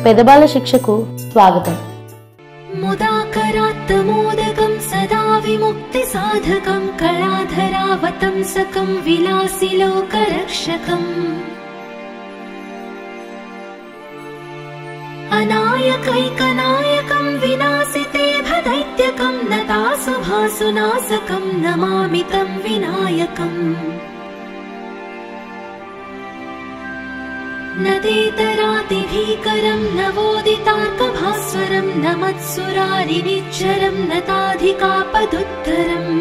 పెదబాల శిక్షకు స్వాగతం. मुदाकरात्तमोदकं सदा विमुक्ति साधकं कलाधरावतंसकं विलासि लोकरक्षकम् अनायकैकनायकं विनाशिते भदैत्यकं नतासुभासुनाशकं नमामि तं विनायकम् नदेतरातिभीकरं नवोदितार्कभास्वरं नमत्सुरारिनिच्चरं नताधिकापदुत्तरम्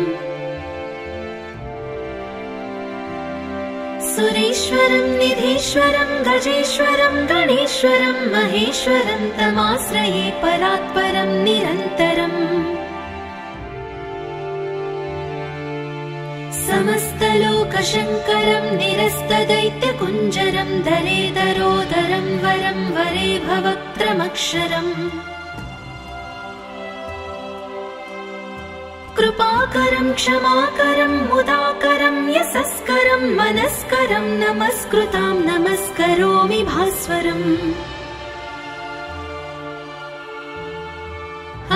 सुरेश्वरं निधीश्वरं गजेश्वरं गणेश्वरं महेश्वरं तमाश्रये परात्परं निरन्तरम् समस्तलोकशङ्करं निरस्तदैत्यकुञ्जरं दलेदरोदरं वरं वरे भवक्त्रमक्षरम् कृपाकरं क्षमाकरं मुदाकरं यशस्करं मनस्करं नमस्कृतां नमस्करोमि भास्वरम्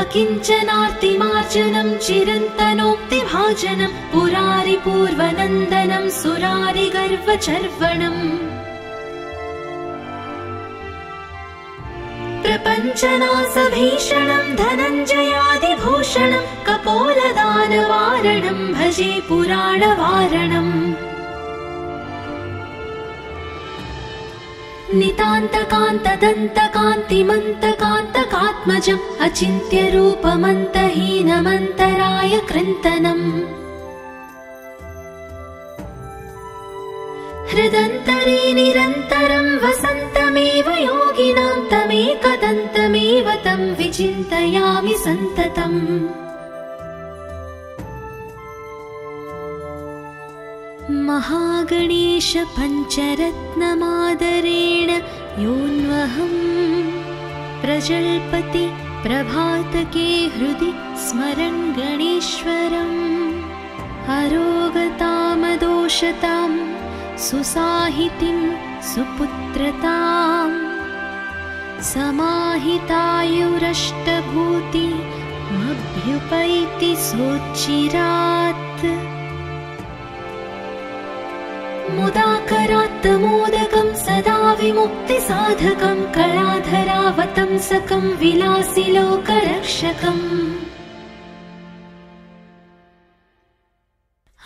अकिञ्चनार्तिमार्जनं चिरन्तनोक्तिभाजनं पुरारिपूर्वनन्दनं सुरारिगर्वचर्वणम् प्रपञ्चनाशभीषणं धनञ्जयादिभूषणं कपोलदानवारणं भजे पुराणवारणम् नितान्तकान्तदन्तकान्तिमन्तकान्तकात्मजम् अचिन्त्यरूपमन्तहीनमन्तराय कृन्तनम् हृदन्तरे निरन्तरं वसन्तमेव योगिनां तमेकदन्तमेव तं विचिन्तयामि सन्ततम् महागणेश पञ्चरत्नमादरेण योऽन्वहं प्रजल्पति प्रभातके हृदि स्मरन् गणेश्वरम् अरोगतामदोषतां सुसाहितिं सुपुत्रतां समाहितायुरष्टभूतिमभ्युपैति सोच्चिरात् मुदाकरात्तमोदकं सदा विमुक्तिसाधकं कलाधरावतंसकं विलासि लोकरक्षकम्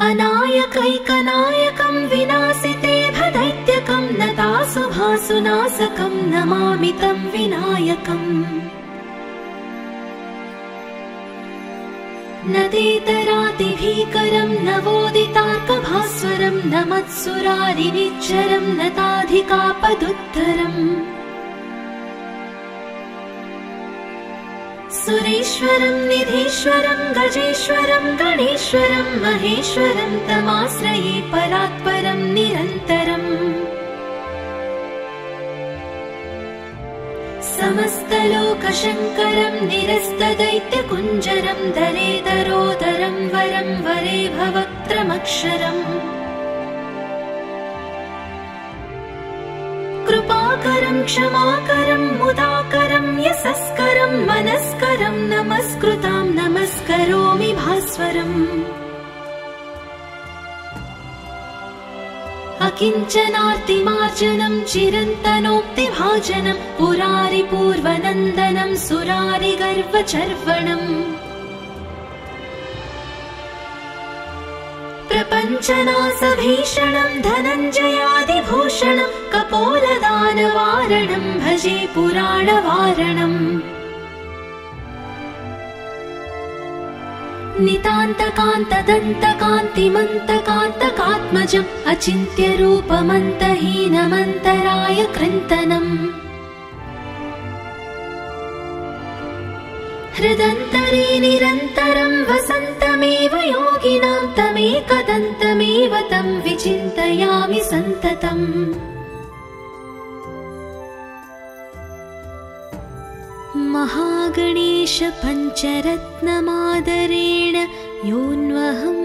अनायकैकनायकं विनाशिते भदैत्यकं नतासुभासुनाशकं नमामि तं विनायकम् नदेतरातिभीकरं नवोदितार्कभास्वरं नमत्सुरारिनिच्चरं नताधिकापदुत्तरम् सुरेश्वरं निधीश्वरं गजेश्वरं गणेश्वरं महेश्वरं तमाश्रये परात्परं निरन्तरम् समस्तलोकशङ्करं निरस्तदैत्यकुञ्जरं दलेदरोदरं वरं वरे भवक्त्रमक्षरम् कृपाकरं क्षमाकरं मुदाकरं यशस्करं मनस्करं नमस्कृतां नमस्करोमि भास्वरम् अकिञ्चनार्तिमार्जनं चिरन्तनोक्तिभाजनं पुरारिपूर्वनन्दनं सुरारिगर्वचर्वणम् प्रपञ्चनाशभीषणं धनञ्जयादिभूषणं कपोलदानवारणं भजे पुराणवारणम् नितान्तकान्तदन्तकान्तिमन्तकान्तकात्मजम् अचिन्त्यरूपमन्तहीनमन्तराय कृन्तनम् हृदन्तरे निरन्तरं वसन्तमेव योगिनां तमेकदन्तमेव तं विचिन्तयामि सन्ततम् महागणेश पञ्चरत्नमादरेण योऽन्वहं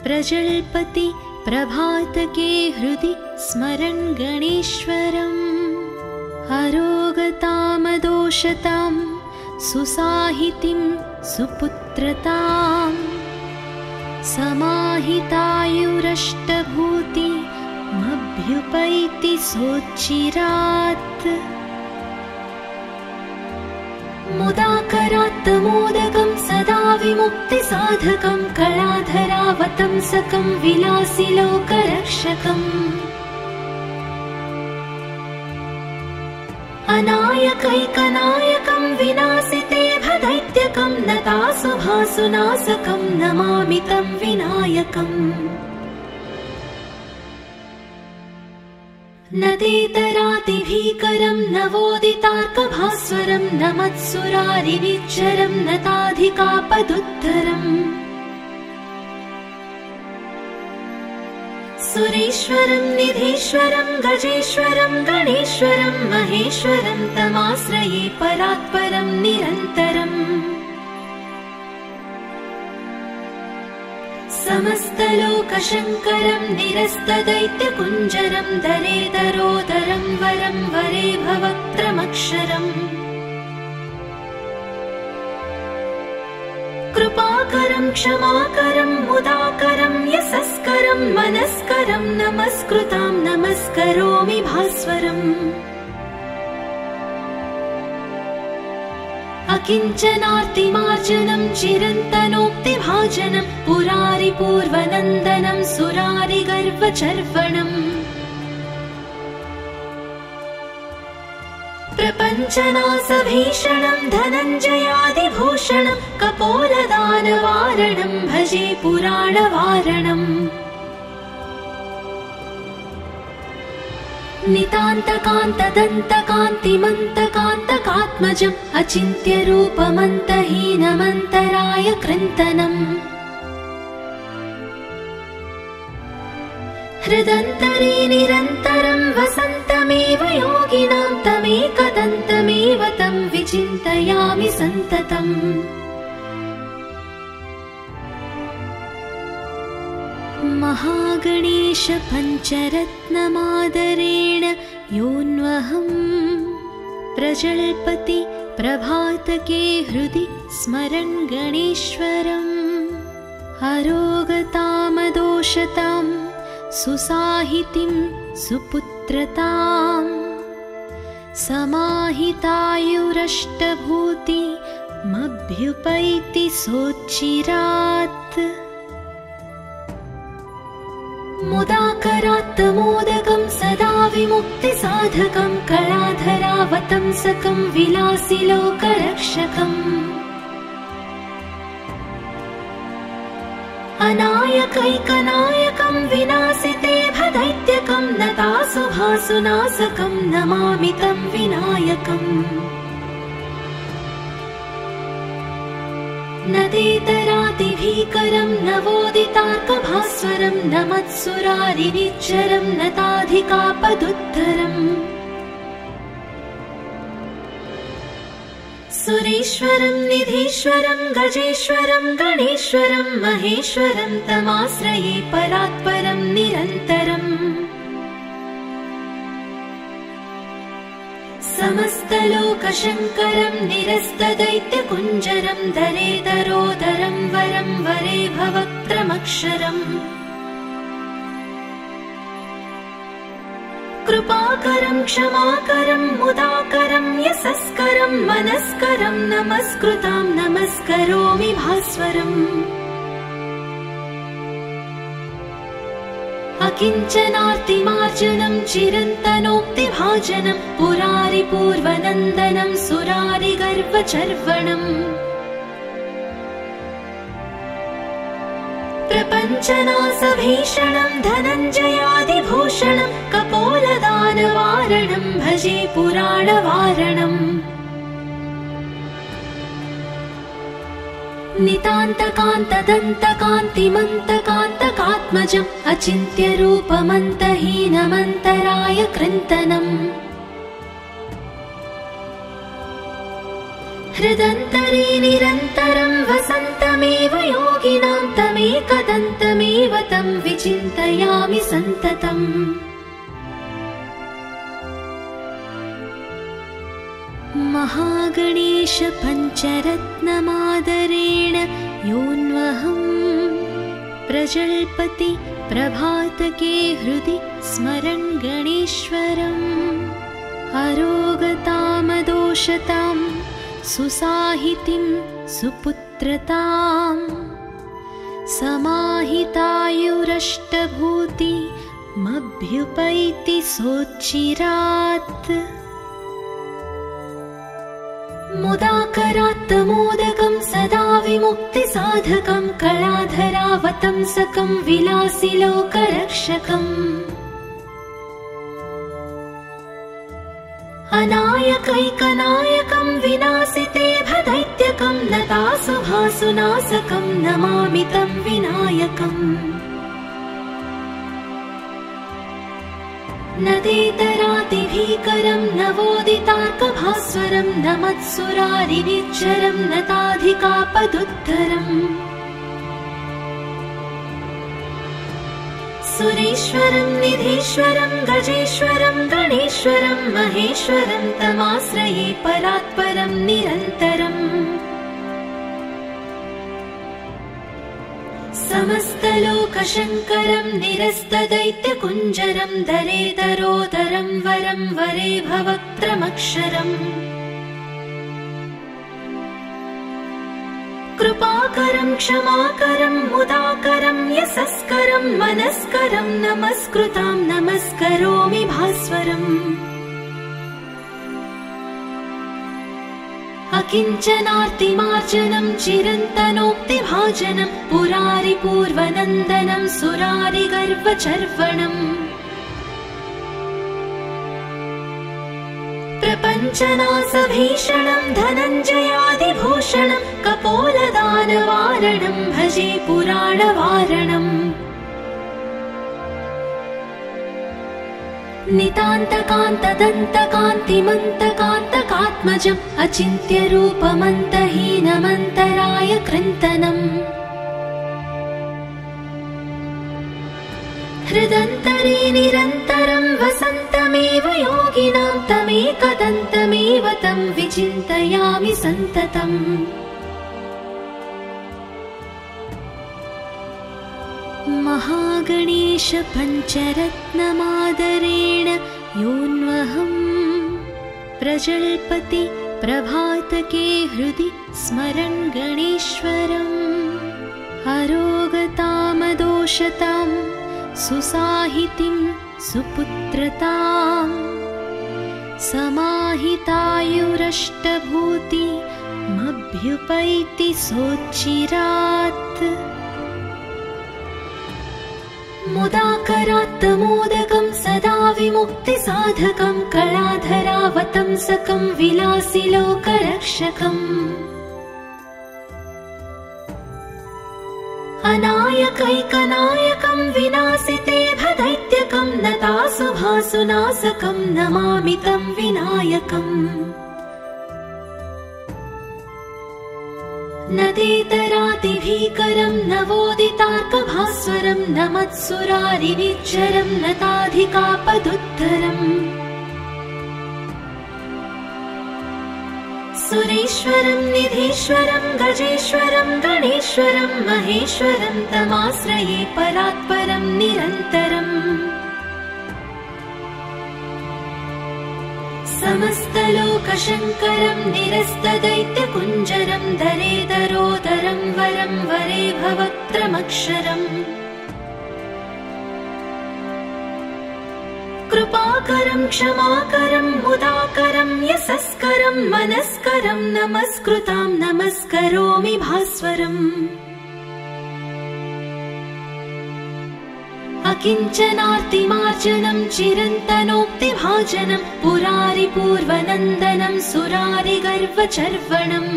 प्रजल्पति प्रभातके हृदि स्मरन् गणेश्वरम् अरोगतामदोषतां सुसाहितिं सुपुत्रताम् समाहितायुरष्टभूतिमभ्युपैति सोच्चिरात् मुदाकरात्तमोदकं सदा विमुक्तिसाधकं कलाधरावतंसकं विलासिलोकरक्षकम् अनायकैकनायकं विनाशिते भदैत्यकं नतासुभासुनाशकं नमामि तं विनायकम् नदेतरातिभीकरं नवोदितार्कभास्वरं नमत्सुरारिनिच्चरं नताधिकापदुद्धरम् सुरेश्वरं निधीश्वरं गजेश्वरं गणेश्वरं महेश्वरं तमाश्रये परात्परं निरन्तरम् समस्तलोकशङ्करं निरस्तदैत्यकुञ्जरं दरेदरोदरं वरं वरे भवक्त्रमक्षरम् कृपाकरं क्षमाकरं मुदाकरं यशस्करं मनस्करं नमस्कृतां नमस्करोमि भास्वरम् अकिञ्चनार्तिमार्जनं चिरन्तनोक्तिभाजनं पुरारिपूर्वनन्दनं सुरारिगर्वचर्वणम् प्रपञ्चनाशभीषणं धनञ्जयादिभूषणं कपोलदानवारणं भजे पुराणवारणम् नितान्तकान्तदन्तकान्तिमन्तकान्तकात्मजम् अचिन्त्यरूपमन्तहीनमन्तराय कृन्तनम् हृदन्तरे निरन्तरं वसन्तमेव योगिनां तमेकदन्तमेव तं विचिन्तयामि सन्ततम् महागणेश पञ्चरत्नमादरेण योऽन्वहं प्रजल्पति प्रभातके हृदि स्मरन् गणेश्वरम् अरोगतामदोषतां सुसाहितिं सुपुत्रताम् समाहितायुरष्टभूतिमभ्युपैति सोच्चिरात् मुदाकरात्तमोदकं सदा विमुक्तिसाधकं कलाधरावतंसकं विलासिलोकरक्षकम् अनायकैकनायकं विनाशिते भदैत्यकं नतासुभासुनाशकं नमामि तं विनायकम् नदेतरातिभीकरं नवोदितार्कभास्वरं नमत्सुरारिनिच्चरं नताधिकापदुद्धरम् सुरेश्वरं निधीश्वरं गजेश्वरं गणेश्वरं महेश्वरं तमाश्रये परात्परं निरन्तरम् समस्तलोकशङ्करं निरस्तदैत्यकुञ्जरं दरेदरोदरं वरं वरे भवक्त्रमक्षरम् कृपाकरं क्षमाकरं मुदाकरं यशस्करं मनस्करं नमस्कृतां नमस्करोमि भास्वरम् अकिञ्चनार्तिमार्जनं चिरन्तनोक्तिभाजनं पुरारिपूर्वनन्दनं सुरारिगर्वचर्वणम् प्रपञ्चनाशभीषणं धनञ्जयादिभूषणं कपोलदानवारणं भजे पुराणवारणम् नितान्तकान्तदन्तकान्तिमन्तकान्तकात्मजम् अचिन्त्यरूपमन्तहीनमन्तराय कृन्तनम् हृदन्तरे निरन्तरं वसन्तमेव योगिनां तमेकदन्तमेव तं विचिन्तयामि सन्ततम् महागणेश पञ्चरत्नमादरेण योऽन्वहम् प्रजल्पति प्रभातके हृदि स्मरन् गणेश्वरम् अरोगतामदोषतां सुसाहितिं सुपुत्रताम् समाहितायुरष्टभूतिमभ्युपैति सोच्चिरात् मुदाकरात्तमोदकं सदा विमुक्तिसाधकं कलाधरावतंसकं विलासिलोकरक्षकम् अनायकैकनायकं विनाशिते भदैत्यकं नतासुभासुनाशकं नमामि तं विनायकम् नदेतरातिभीकरं नवोदितार्कभास्वरं नमत्सुरारिनिच्चरं नताधिकापदुद्धरम् सुरेश्वरं निधीश्वरं गजेश्वरं गणेश्वरं महेश्वरं तमाश्रये परात्परं निरन्तरम् समस्तलोकशङ्करं निरस्तदैत्यकुञ्जरं दरेदरोदरं वरं वरे भवक्त्रमक्षरम् कृपाकरं क्षमाकरं मुदाकरं यशस्करं मनस्करं नमस्कृतां नमस्करोमि भास्वरम् अकिञ्चनार्तिमार्जनं चिरन्तनोक्तिभाजनं पुरारिपूर्वनन्दनं सुरारिगर्वचर्वणम् प्रपञ्चनाशभीषणं धनञ्जयादिभूषणं कपोलदानवारणं भजे पुराणवारणम् नितान्तकान्तदन्तकान्तिमन्तकान्तकात्मजम् अचिन्त्यरूपमन्तहीनमन्तराय कृन्तनम् हृदन्तरे निरन्तरं वसन्तमेव योगिनां तमेकदन्तमेव तं विचिन्तयामि सन्ततम् महागणेश पञ्चरत्नमादरेण योऽन्वहम् प्रजल्पति प्रभातके हृदि स्मरन् गणेश्वरम् अरोगतामदोषतां सुसाहितिं सुपुत्रताम् समाहितायुरष्टभूतिमभ्युपैति सोच्चिरात् मुदाकरात्तमोदकं सदा विमुक्तिसाधकं कलाधरावतंसकं विलासिलोकरक्षकम् अनायकैकनायकं विनाशिते भदैत्यकं नतासुभासुनाशकं नमामि तं विनायकम् नदेतरातिभीकरं नवोदितार्कभास्वरं नमत्सुरारिनिच्चरं नताधिकापदुद्धरम् सुरेश्वरं निधीश्वरं गजेश्वरं गणेश्वरं महेश्वरं तमाश्रये परात्परं निरन्तरम् समस्तलोकशङ्करं निरस्तदैत्यकुञ्जरं दरेदरोदरं वरं वरे भवक्त्रमक्षरम् कृपाकरं क्षमाकरं मुदाकरं यशस्करं मनस्करं नमस्कृतां नमस्करोमि भास्वरम् अकिञ्चनार्तिमार्जनं चिरन्तनोक्तिभाजनं पुरारिपूर्वनन्दनं सुरारिगर्वचर्वणम्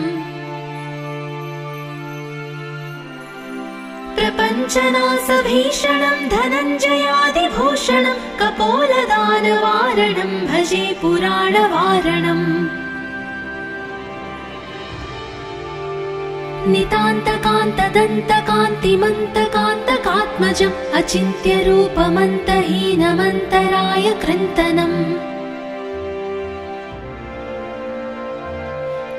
प्रपञ्चनाशभीषणं धनञ्जयादिभूषणं कपोलदानवारणं भजे पुराणवारणम् नितान्तकान्तदन्तकान्तिमन्तकान्तकात्मजम् अचिन्त्यरूपमन्तहीनमन्तराय कृन्तनम्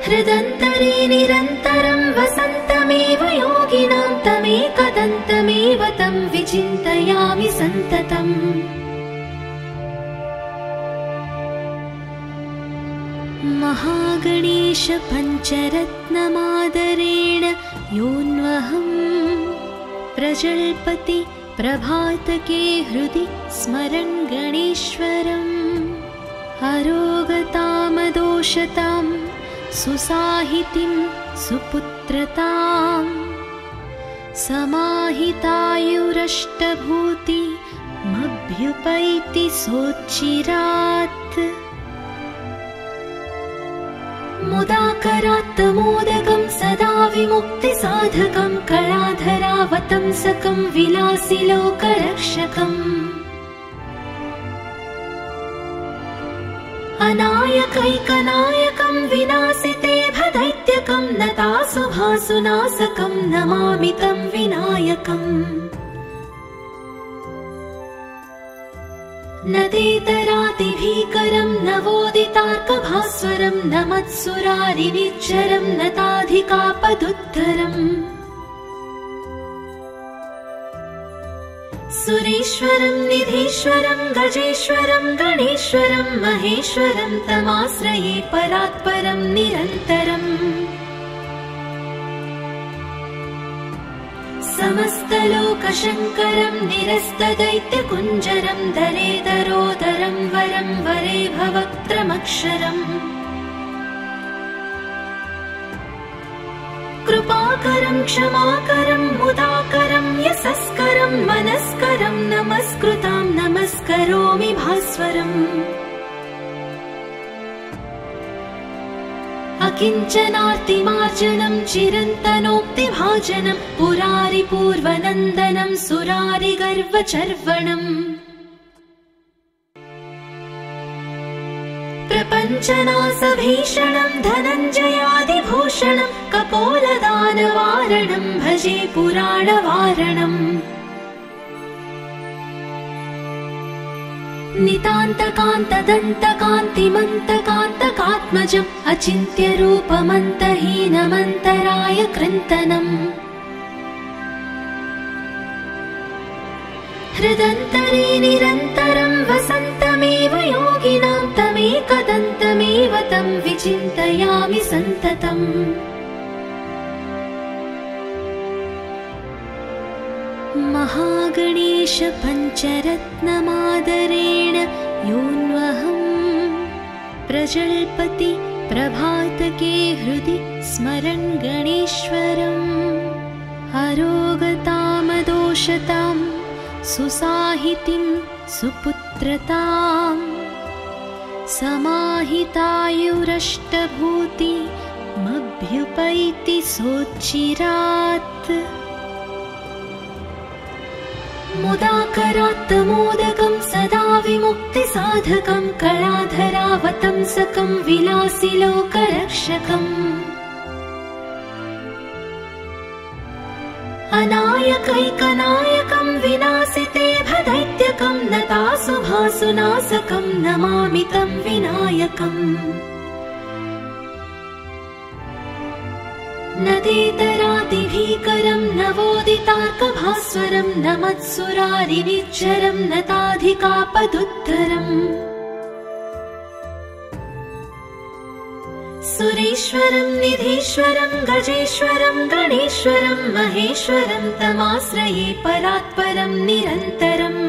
हृदन्तरे निरन्तरं वसन्तमेव योगिनां तमेकदन्तमेव तं विचिन्तयामि सन्ततम्। महागणेश पञ्चरत्नमादरेण योऽन्वहं प्रजल्पति प्रभातके हृदि स्मरन् गणेश्वरम्। अरोगतामदोषतां सुसाहितिं सुपुत्रतां समाहितायुरष्टभूतिमभ्युपैति सोच्चिरात्। मुदाकरात्तमोदकं सदा विमुक्तिसाधकं कलाधरावतंसकं विलासिलोकरक्षकम्। अनायकैकनायकं विनाशिते भदैत्यकं नतासुभासुनाशकं नमामि तं विनायकम्। नतेतरातिभीकरं नवोदितार्कभास्वरं नमत्सुरारिनिच्चरं नताधिकापदुद्धरम्। सुरेश्वरं निधीश्वरं गजेश्वरं गणेश्वरं महेश्वरं तमाश्रये परात्परं निरन्तरम्। समस्तलोकशङ्करं निरस्तदैत्यकुञ्जरं दरेदरोदरं वरं वरे भवक्त्रमक्षरम्। कृपाकरं क्षमाकरं मुदाकरं यशस्करं मनस्करं नमस्कृतां नमस्करोमि भास्वरम्। अकिञ्चनार्तिमार्जनं चिरन्तनोक्तिभाजनं पुरारिपूर्वनन्दनं सुरारिगर्वचर्वणम्। प्रपञ्चनासभीषणं धनञ्जयादिभूषणं कपोलदानवारणं भजे पुराणवारणम्। नितान्तकान्तदन्तकान्तिमन्तकान्तकात्मजम् अचिन्त्यरूपमन्तहीनमन्तराय कृन्तनम्। हृदन्तरे निरन्तरं वसन्तमेव योगिनां तमेकदन्तमेव तं विचिन्तयामि सन्ततम्। महागणेश पञ्चरत्नमादरेण योऽन्वहं प्रजल्पति प्रभातके हृदि स्मरन् गणेश्वरम्। अरोगतामदोषतां सुसाहितिं सुपुत्रतां समाहितायुरष्टभूतिमभ्युपैति सोच्चिरात्। मुदाकरात्तमोदकं सदा विमुक्तिसाधकं कलाधरावतंसकं विलासिलोकरक्षकम्। अनायकैकनायकं विनाशिते भदैत्यकं नतासुभासुनाशकं नमामि तं विनायकम्। नतेतरातिभीकरं नवोदितार्कभास्वरं नमत्सुरारिनिच्चरं नताधिकापदुद्धरम्। सुरेश्वरं निधीश्वरं गजेश्वरं गणेश्वरं महेश्वरं तमाश्रये परात्परं निरन्तरम्।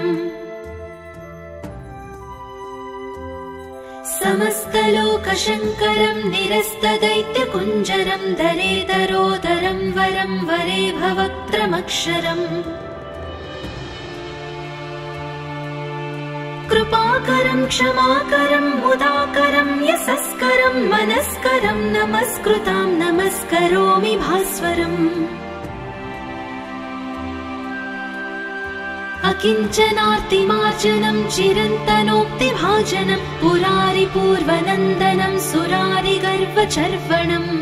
समस्तलोकशङ्करं निरस्तदैत्यकुञ्जरं दरेदरोदरं वरं वरे भवक्त्रमक्षरम्। कृपाकरं क्षमाकरं मुदाकरं यशस्करं मनस्करं नमस्कृतां नमस्करोमि भास्वरम्। अकिञ्चनार्तिमार्जनं चिरन्तनोक्तिभाजनं पुरारिपूर्वनन्दनं सुरारिगर्वचर्वणम्।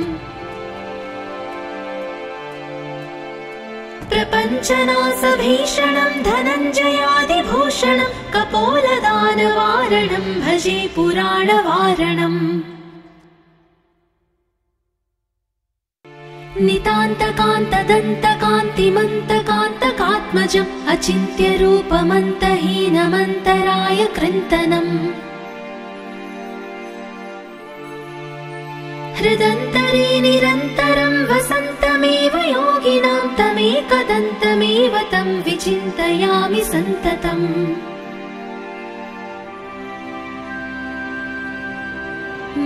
प्रपञ्चनासभीषणं धनञ्जयादिभूषणं कपोलदानवारणं भजे पुराणवारणम्। नितान्तकान्तदन्तकान्तिमन्तकान्तकात्मजम् अचिन्त्यरूपमन्तहीनमन्तराय कृन्तनम् हृदन्तरे निरन्तरं वसन्तमेव योगिनां तमेकदन्तमेव तं विचिन्तयामि सन्ततम्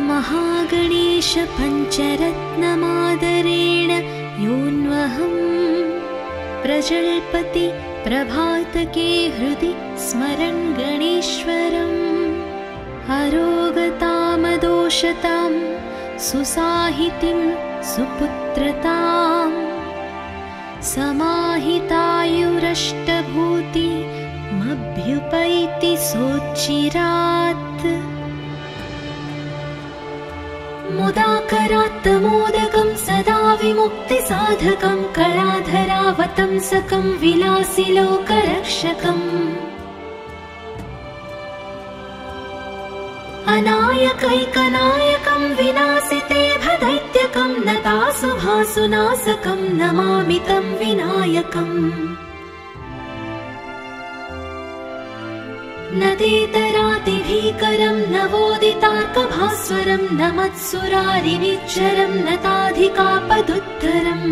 महागणेश पञ्चरत्नमादरेण योऽन्वहम् प्रजल्पति प्रभातके हृदि स्मरन् गणेश्वरम् अरोगतामदोषतां सुसाहितिं सुपुत्रताम् समाहितायुरष्टभूति मभ्युपैति सोच्चिरात् मुदाकरात्तमोदकं सदा विमुक्तिसाधकं कलाधरावतंसकं विलासिलोकरक्षकम् अनायकैकनायकं विनाशिते भदैत्यकं नतासुभासुनाशकं नमामि तं विनायकम् नदेतरातिभीकरं नवोदितार्कभास्वरं नमत्सुरारिनिच्चरं नताधिकापदुत्तरम्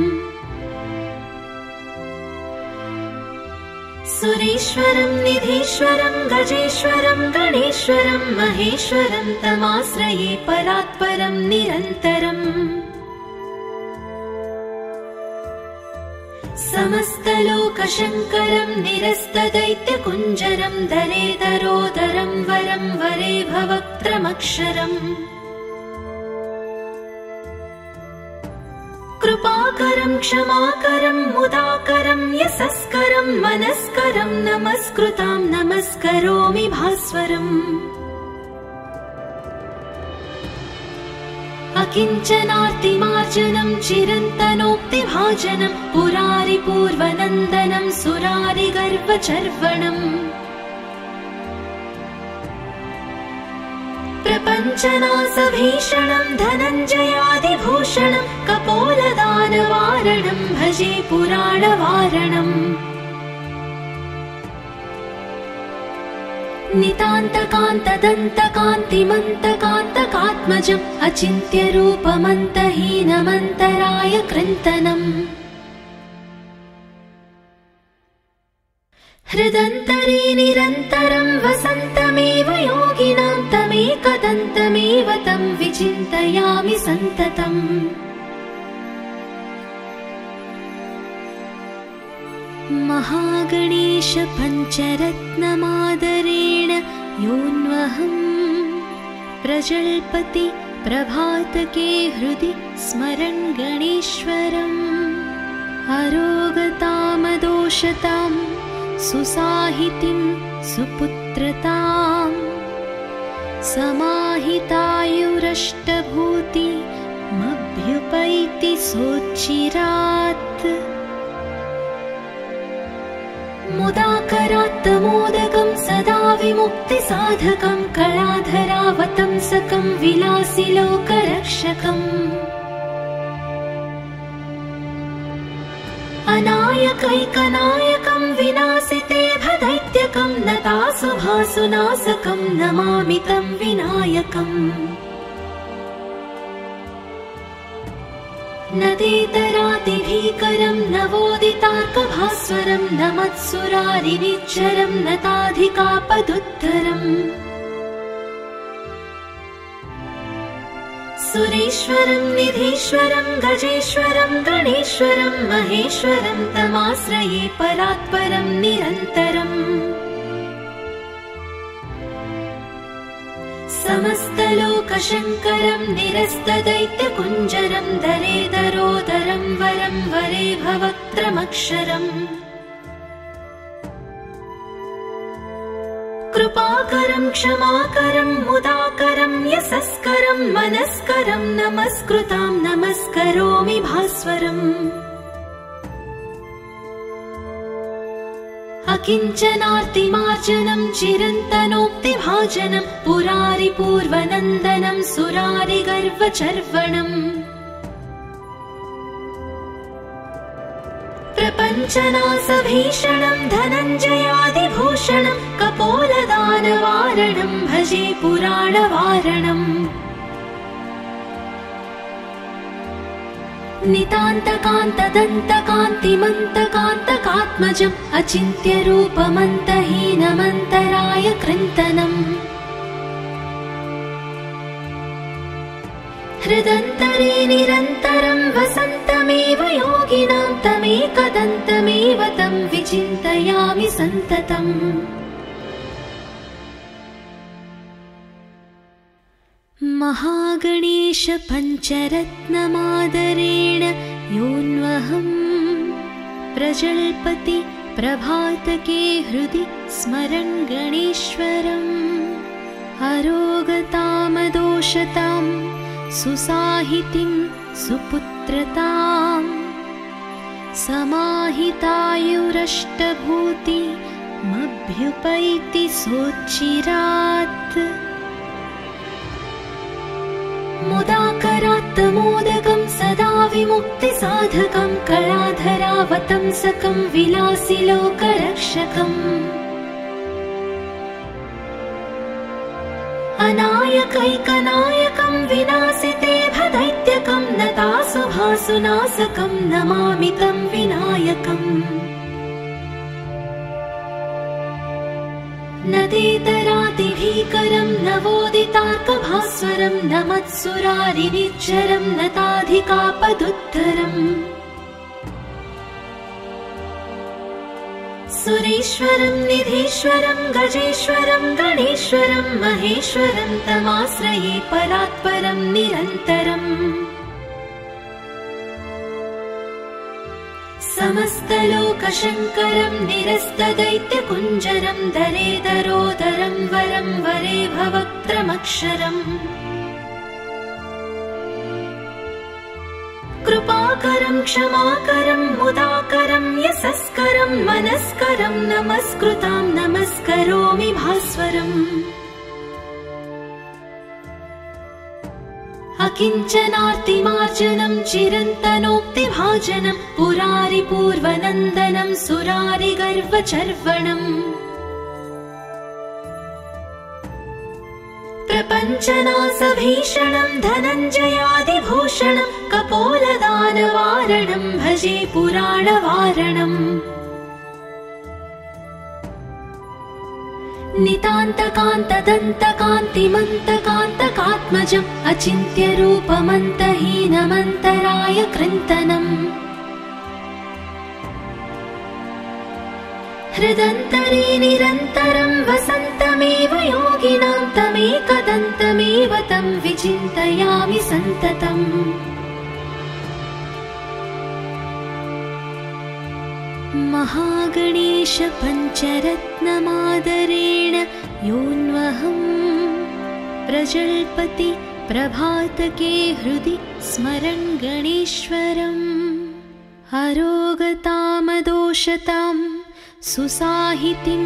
सुरेश्वरं निधीश्वरं गजेश्वरं गणेश्वरं महेश्वरं तमाश्रये परात्परं निरन्तरम् समस्तलोकशङ्करं निरस्तदैत्यकुञ्जरं दरेदरोदरं वरं वरे भवक्त्रमक्षरम् कृपाकरं क्षमाकरं मुदाकरं यशस्करं मनस्करं नमस्कृतां नमस्करोमि भास्वरम् अकिञ्चनार्तिमार्जनं चिरन्तनोक्तिभाजनं पुरारिपूर्वनन्दनं सुरारिगर्वचर्वणम् प्रपञ्चनाशभीषणं धनञ्जयादिभूषणं कपोलदानवारणं भजे पुराणवारणम् नितान्तकान्तदन्तकान्तिमन्तकान्तकात्मजम् अचिन्त्यरूपमन्तहीनमन्तराय कृन्तनम् हृदन्तरे निरन्तरं वसन्तमेव योगिनां तमेकदन्तमेव तं विचिन्तयामि सन्ततम् महागणेश पञ्चरत्नमादरेण योऽन्वहम् प्रजल्पति प्रभातके हृदि स्मरन् गणेश्वरम् अरोगतामदोषतां सुसाहितिं सुपुत्रताम् समाहितायुरष्टभूति मभ्युपैति सोच्चिरात् मुदाकरात्तमोदकं सदा विमुक्तिसाधकं कलाधरावतंसकं विलासिलोकरक्षकम् अनायकैकनायकं विनाशिते भदैत्यकं नतासुभासुनाशकं नमामि तं विनायकम् नदेतरातिभीकरं नवोदितार्कभास्वरं नमत्सुरारिनिच्चरं नताधिकापदुत्तरम् सुरेश्वरं निधीश्वरं गजेश्वरं गणेश्वरं महेश्वरं तमाश्रये परात्परं निरन्तरम् समस्तलोकशङ्करं निरस्तदैत्यकुञ्जरं दरेदरोदरं वरं वरे भवक्त्रमक्षरम् कृपाकरं क्षमाकरं मुदाकरं यशस्करं मनस्करं नमस्कृतां नमस्करोमि भास्वरम् अकिञ्चनार्तिमार्जनं चिरन्तनोक्तिभाजनं पुरारिपूर्वनन्दनं सुरारिगर्वचर्वणम् प्रपञ्चनासभीषणं धनञ्जयादिभूषणं कपोलदानवारणं भजे पुराणवारणम् नितान्तकान्तदन्तकान्तिमन्तकान्तकात्मजम् अचिन्त्यरूपमन्तहीनमन्तराय कृन्तनम् हृदन्तरे निरन्तरं वसन्तमेव योगिनां तमेकदन्तमेव तं विचिन्तयामि सन्ततम् महागणेश पञ्चरत्नमादरेण योऽन्वहं प्रजल्पति प्रभातके हृदि स्मरन् गणेश्वरम् अरोगतामदोषतां सुसाहितिं सुपुत्रतां समाहितायुरष्टभूतिमभ्युपैति सोच्चिरात् मुदाकरात्तमोदकं सदा विमुक्तिसाधकं कलाधरावतंसकं विलासिलोकरक्षकम् अनायकैकनायकं विनाशिते भदैत्यकं नतासुभासुनाशकं नमामि तं विनायकम् नदेतरातिभीकरं नवोदितार्कभास्वरं नमत्सुरारिनिच्चरं नताधिकापदुद्धरम् सुरेश्वरं निधीश्वरं गजेश्वरं गणेश्वरं महेश्वरं तमाश्रये परात्परं निरन्तरम् समस्तलोकशङ्करं निरस्तदैत्यकुञ्जरं दरेदरोदरं वरं वरे भवक्त्रमक्षरम् कृपाकरं क्षमाकरं मुदाकरं यशस्करं मनस्करं नमस्कृतां नमस्करोमि भास्वरम् अकिञ्चनार्तिमार्जनं चिरन्तनोक्तिभाजनं पुरारिपूर्वनन्दनं सुरारिगर्वचर्वणम् प्रपञ्चनासभीषणं धनञ्जयादिभूषणं कपोलदानवारणं भजे पुराणवारणम् नितान्तकान्तदन्तकान्तिमन्तकान्तकात्मजम् अचिन्त्यरूपमन्तहीनमन्तराय कृन्तनम् हृदन्तरे निरन्तरं वसन्तमेव योगिनां तमेकदन्तमेव तं विचिन्तयामि सन्ततम् महागणेश पञ्चरत्नमादरेण योऽन्वहं प्रजल्पति प्रभातके हृदि स्मरन् गणेश्वरम् अरोगतामदोषतां सुसाहितिं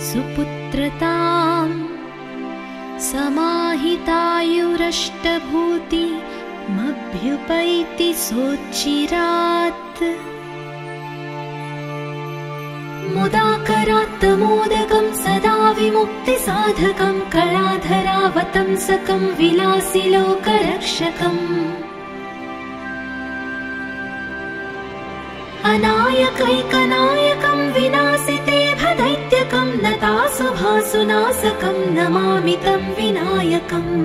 सुपुत्रतां समाहितायुरष्टभूतिमभ्युपैति सोच्चिरात् मुदाकरात्तमोदकं सदा विमुक्तिसाधकं कलाधरावतंसकं विलासिलोकरक्षकम् अनायकैकनायकं विनाशिते भदैत्यकं नतासुभासुनाशकं नमामि तं विनायकम्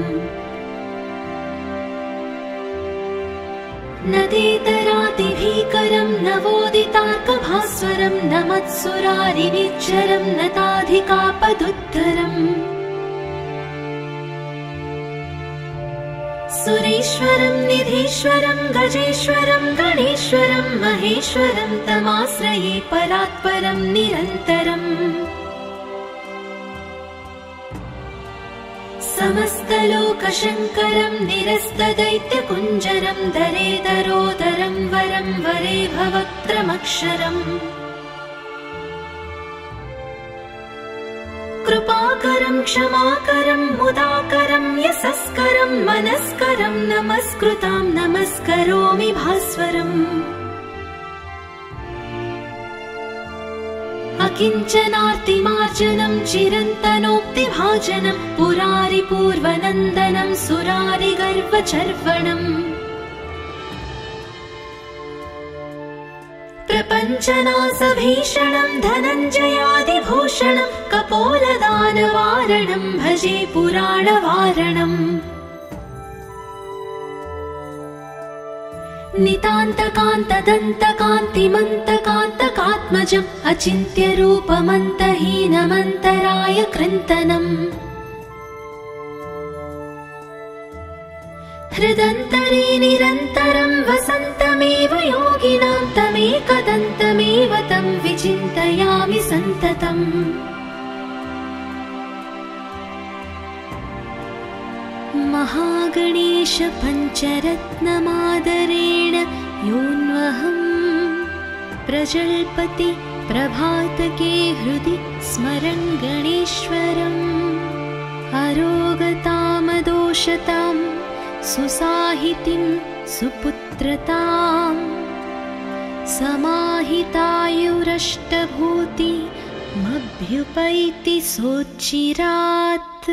नदेतरातिभीकरं नवोदितार्कभास्वरं नमत्सुरारिनिच्चरं नताधिकापदुद्धरम् सुरेश्वरं निधीश्वरं गजेश्वरं गणेश्वरं महेश्वरं तमाश्रये परात्परं निरन्तरम् समस्तलोकशङ्करं निरस्तदैत्यकुञ्जरं दरेदरोदरं वरं वरे भवक्त्रमक्षरम् कृपाकरं क्षमाकरं मुदाकरं यशस्करं मनस्करं नमस्कृतां नमस्करोमि भास्वरम् किञ्चनार्तिमार्जनं चिरन्तनोक्तिभाजनं पुरारिपूर्वनन्दनं सुरारिगर्वचर्वणम् प्रपञ्चनासभीषणं धनञ्जयादिभूषणं कपोलदानवारणं भजे पुराणवारणम् नितान्तकान्तदन्तकान्तिमन्तकान्तकात्मजम् अचिन्त्यरूपमन्तहीनमन्तराय कृन्तनम् हृदन्तरे निरन्तरं वसन्तमेव योगिनां तमेकदन्तमेव तं विचिन्तयामि सन्ततम् महागणेश पञ्चरत्नमादरेण योऽन्वहम् प्रजल्पति प्रभातके हृदि स्मरन् गणेश्वरम् अरोगतामदोषतां सुसाहितिं सुपुत्रतां समाहितायुरष्टभूतिमभ्युपैति सोच्चिरात्।